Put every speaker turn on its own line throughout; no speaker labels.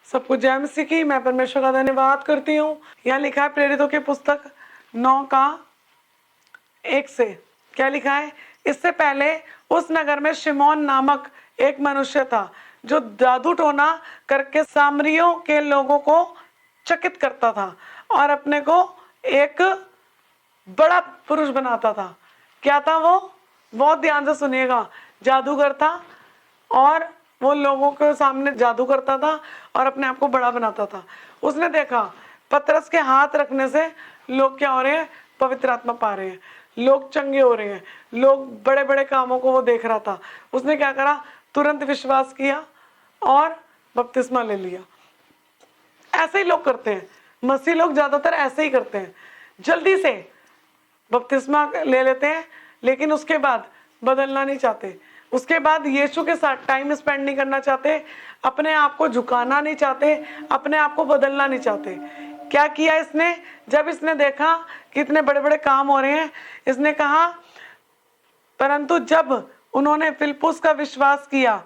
सबको जय मसीह की। मैं परमेश्वर का धन्यवाद करती हूँ। यहाँ लिखा है प्रेरितों की पुस्तक 9:1 से। क्या लिखा है? इससे पहले उस नगर में शिमोन नामक एक मनुष्य था जो जादू टोना करके सामरियों के लोगों को चकित करता था और अपने को एक बड़ा पुरुष बनाता था। क्या था वो? बहुत ध्यान से सुनिएगा। जादूगर था और वो लोगों के सामने जादू करता था और अपने आप को बड़ा बनाता था। उसने देखा पतरस के हाथ रखने से लोग क्या हो रहे हैं? पवित्र आत्मा पा रहे हैं, लोग चंगे हो रहे हैं, लोग बड़े बड़े कामों को वो देख रहा था। उसने क्या करा? तुरंत विश्वास किया और बपतिस्मा ले लिया। ऐसे ही लोग करते हैं, मसीह लोग ज्यादातर ऐसे ही करते हैं, जल्दी से बपतिस्मा ले लेते हैं लेकिन उसके बाद बदलना नहीं चाहते, उसके बाद यीशु के साथ टाइम स्पेंड नहीं करना चाहते, अपने आप को झुकाना नहीं चाहते, अपने आप को बदलना नहीं चाहते। क्या किया इसने? जब इसने देखा कि इतने बड़े बड़े काम हो रहे हैं, इसने कहा, परंतु जब उन्होंने फिलिप्पुस का विश्वास किया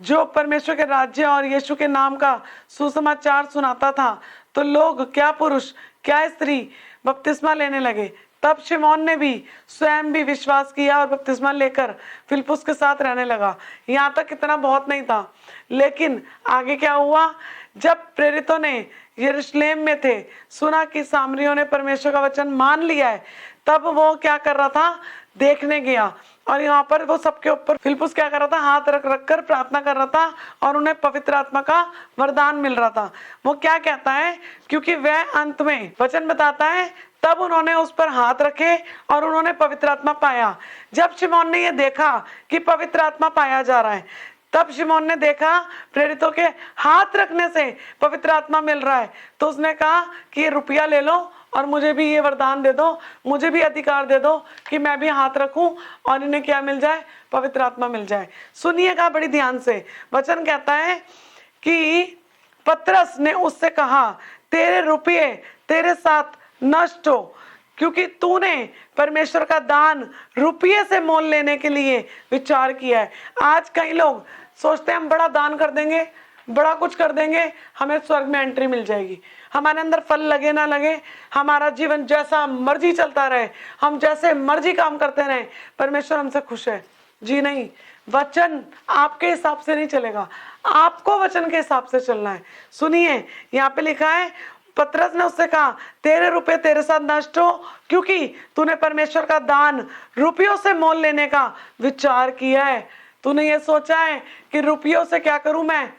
जो परमेश्वर के राज्य और यीशु के नाम का सुसमाचार सुनाता था, तो लोग, क्या पुरुष क्या स्त्री, बपतिस्मा लेने लगे। तब शिमोन ने भी स्वयं भी विश्वास किया और बपतिस्मा लेकर फिलिप्पुस के साथ रहने लगा। यहाँ तक इतना बहुत नहीं था, लेकिन आगे क्या हुआ? जब प्रेरितों ने यरूशलेम में थे सुना कि सामरियों ने परमेश्वर का वचन मान लिया है, तब वो क्या कर रहा था? देखने गया। और यहाँ पर वो सबके ऊपर फिलिप्पुस क्या कर रहा था? हाथ रख रख कर प्रार्थना कर रहा था और उन्हें पवित्र आत्मा का वरदान मिल रहा था। वो क्या कहता है? क्योंकि वह अंत में वचन बताता है, तब उन्होंने उस पर हाथ रखे और उन्होंने पवित्र आत्मा पाया। जब शिमोन ने यह देखा कि पवित्र आत्मा पाया जा रहा है, तब शिमोन ने देखा प्रेरितों के हाथ रखने से पवित्र आत्मा मिल रहा है, तो उसने कहा कि ये रुपया ले लो और मुझे भी ये वरदान दे दो, मुझे भी अधिकार दे दो कि मैं भी हाथ रखूं और इन्हें क्या मिल जाए? पवित्र आत्मा मिल जाए। सुनिएगा बड़ी ध्यान से। वचन कहता है कि पतरस ने उससे कहा, तेरे रुपये तेरे साथ नष्ट हो, क्योंकि तूने परमेश्वर का दान रुपये से मोल लेने के लिए विचार किया है। आज कई लोग सोचते हैं हम बड़ा दान कर देंगे, बड़ा कुछ कर देंगे, हमें स्वर्ग में एंट्री मिल जाएगी, हमारे अंदर फल लगे ना लगे, हमारा जीवन जैसा मर्जी चलता रहे, हम जैसे मर्जी काम करते रहे, परमेश्वर हमसे खुश है। जी नहीं, वचन आपके हिसाब से नहीं चलेगा, आपको वचन के हिसाब से चलना है। सुनिए, यहाँ पे लिखा है, पतरस ने उससे कहा, तेरे रुपए तेरे साथ नष्ट हो, क्योंकि तूने परमेश्वर का दान रुपयों से मोल लेने का विचार किया है। तूने ये सोचा है कि रुपयों से क्या करूं? मैं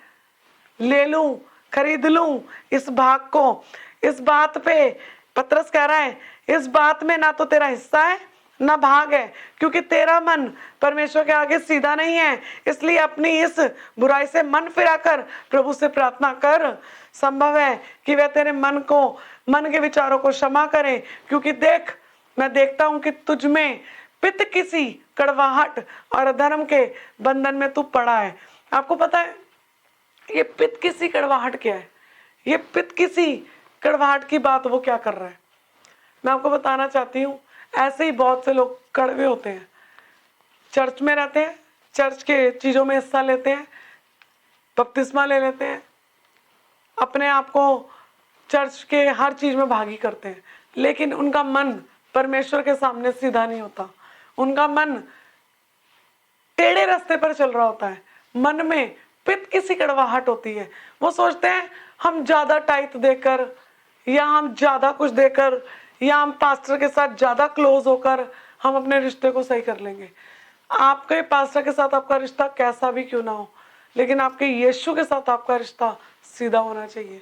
ले लूं, खरीद लूं इस भाग को। इस बात पे पतरस कह रहा है, इस बात में ना तो तेरा हिस्सा है ना भाग है, क्योंकि तेरा मन परमेश्वर के आगे सीधा नहीं है। इसलिए अपनी इस बुराई से मन फिराकर प्रभु से प्रार्थना कर। संभव है कि वह तेरे मन के विचारों को क्षमा करे, क्योंकि देख, मैं देखता हूं कि तुझ में पित्त किसी कड़वाहट और अधर्म के बंधन में तू पड़ा है। आपको पता है ये पित्त किसी कड़वाहट क्या है? ये पित्त किसी कड़वाहट की बात वो क्या कर रहा है? मैं आपको बताना चाहती हूँ, ऐसे ही बहुत से लोग कड़वे होते हैं, चर्च में रहते हैं, चर्च के चीजों में हिस्सा लेते हैं, बपतिस्मा ले लेते हैं, अपने आप को चर्च के हर चीज में भागी करते हैं, लेकिन उनका मन परमेश्वर के सामने सीधा नहीं होता। उनका मन टेढ़े रास्ते पर चल रहा होता है, मन में पित्त किसी कड़वाहट होती है। वो सोचते हैं हम ज्यादा टाइट देकर, या हम ज्यादा कुछ देकर, या हम पास्टर के साथ ज्यादा क्लोज होकर हम अपने रिश्ते को सही कर लेंगे। आपके पास्टर के साथ आपका रिश्ता कैसा भी क्यों ना हो, लेकिन आपके यीशु के साथ आपका रिश्ता सीधा होना चाहिए।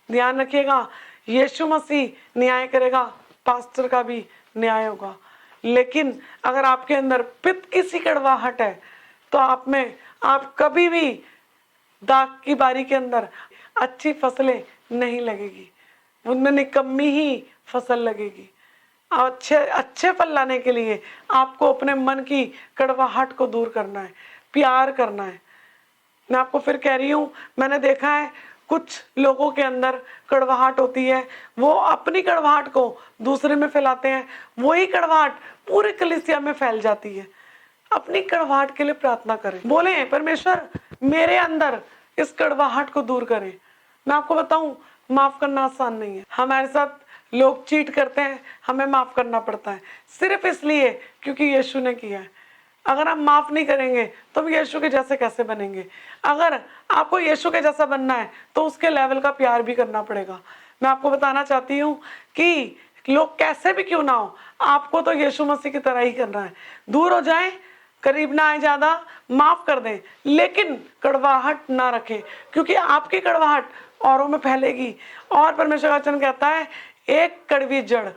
ध्यान रखिएगा, यीशु मसीह न्याय करेगा, पास्टर का भी न्याय होगा। लेकिन अगर आपके अंदर पित्त किसी कड़वाहट है, तो आप कभी भी दाग की बारी के अंदर अच्छी फसलें नहीं लगेगी, उनमें निकम्मी ही फसल लगेगी। अच्छे फल लाने के लिए आपको अपने मन की कड़वाहट को दूर करना है, प्यार करना है। मैं आपको फिर कह रही हूँ, मैंने देखा है कुछ लोगों के अंदर कड़वाहट होती है, वो अपनी कड़वाहट को दूसरे में फैलाते हैं, वही कड़वाहट पूरे कलीसिया में फैल जाती है। अपनी कड़वाहट के लिए प्रार्थना करें, बोले परमेश्वर मेरे अंदर इस कड़वाहट को दूर करें, मैं आपको बताऊं, माफ करना आसान नहीं है। हमारे साथ लोग चीट करते हैं, हमें माफ करना पड़ता है सिर्फ इसलिए क्योंकि यीशु ने किया है। अगर हम माफ नहीं करेंगे तो हम यीशु के जैसे कैसे बनेंगे? अगर आपको यीशु के जैसा बनना है तो उसके लेवल का प्यार भी करना पड़ेगा। मैं आपको बताना चाहती हूँ कि लोग कैसे भी क्यों ना हो, आपको तो यीशु मसीह की तरह ही करना है। दूर हो जाएं, करीब ना आए, ज्यादा माफ कर दें, लेकिन कड़वाहट ना रखें, क्योंकि आपकी कड़वाहट औरों में फैलेगी। और परमेश्वर का वचन कहता है, एक कड़वी जड़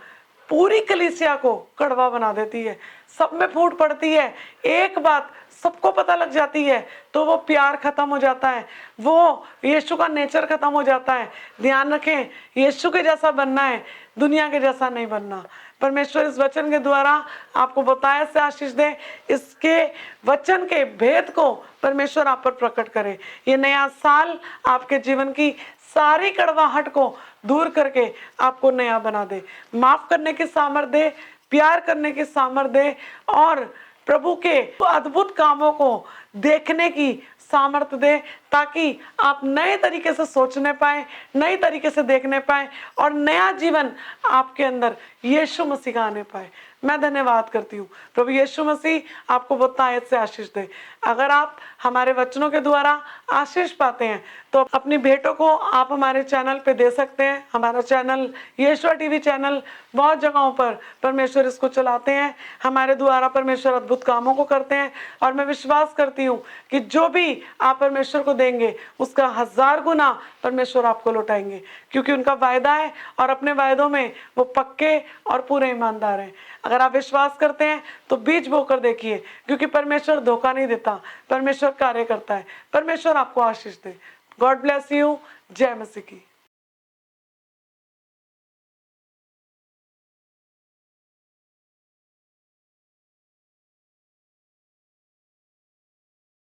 पूरी कलीसिया को कड़वा बना देती है। सब में फूट पड़ती है, एक बात सबको पता लग जाती है तो वो प्यार खत्म हो जाता है, वो यीशु का नेचर खत्म हो जाता है। ध्यान रखें, यीशु के जैसा बनना है, दुनिया के जैसा नहीं बनना। परमेश्वर इस वचन के द्वारा आपको बताया से आशीष दे, इसके वचन के भेद को परमेश्वर आप पर प्रकट करे। ये नया साल आपके जीवन की सारी कड़वाहट को दूर करके आपको नया बना दे, माफ करने की सामर्थ्य दे, प्यार करने की सामर्थ्य दे और प्रभु के अद्भुत कामों को देखने की सामर्थ्य दे, ताकि आप नए तरीके से सोचने पाए, नए तरीके से देखने पाए और नया जीवन आपके अंदर यीशु मसीह का आने पाए। मैं धन्यवाद करती हूँ। प्रभु यीशु मसीह आपको बहुत आयत से आशीष दे। अगर आप हमारे वचनों के द्वारा आशीष पाते हैं तो अपनी भेंटों को आप हमारे चैनल पे दे सकते हैं। हमारा चैनल यीशुआ टीवी चैनल, बहुत जगहों पर परमेश्वर इसको चलाते हैं, हमारे द्वारा परमेश्वर अद्भुत कामों को करते हैं। और मैं विश्वास करती हूँ कि जो भी आप परमेश्वर को देंगे उसका 1000 गुना परमेश्वर आपको लौटाएंगे, क्योंकि उनका वायदा है और अपने वायदों में वो पक्के और पूरे ईमानदार हैं। अगर आप विश्वास करते हैं तो बीज बोकर देखिए, क्योंकि परमेश्वर धोखा नहीं देता, परमेश्वर कार्य करता है। परमेश्वर आपको आशीष दे। God bless you. जय मसीह की।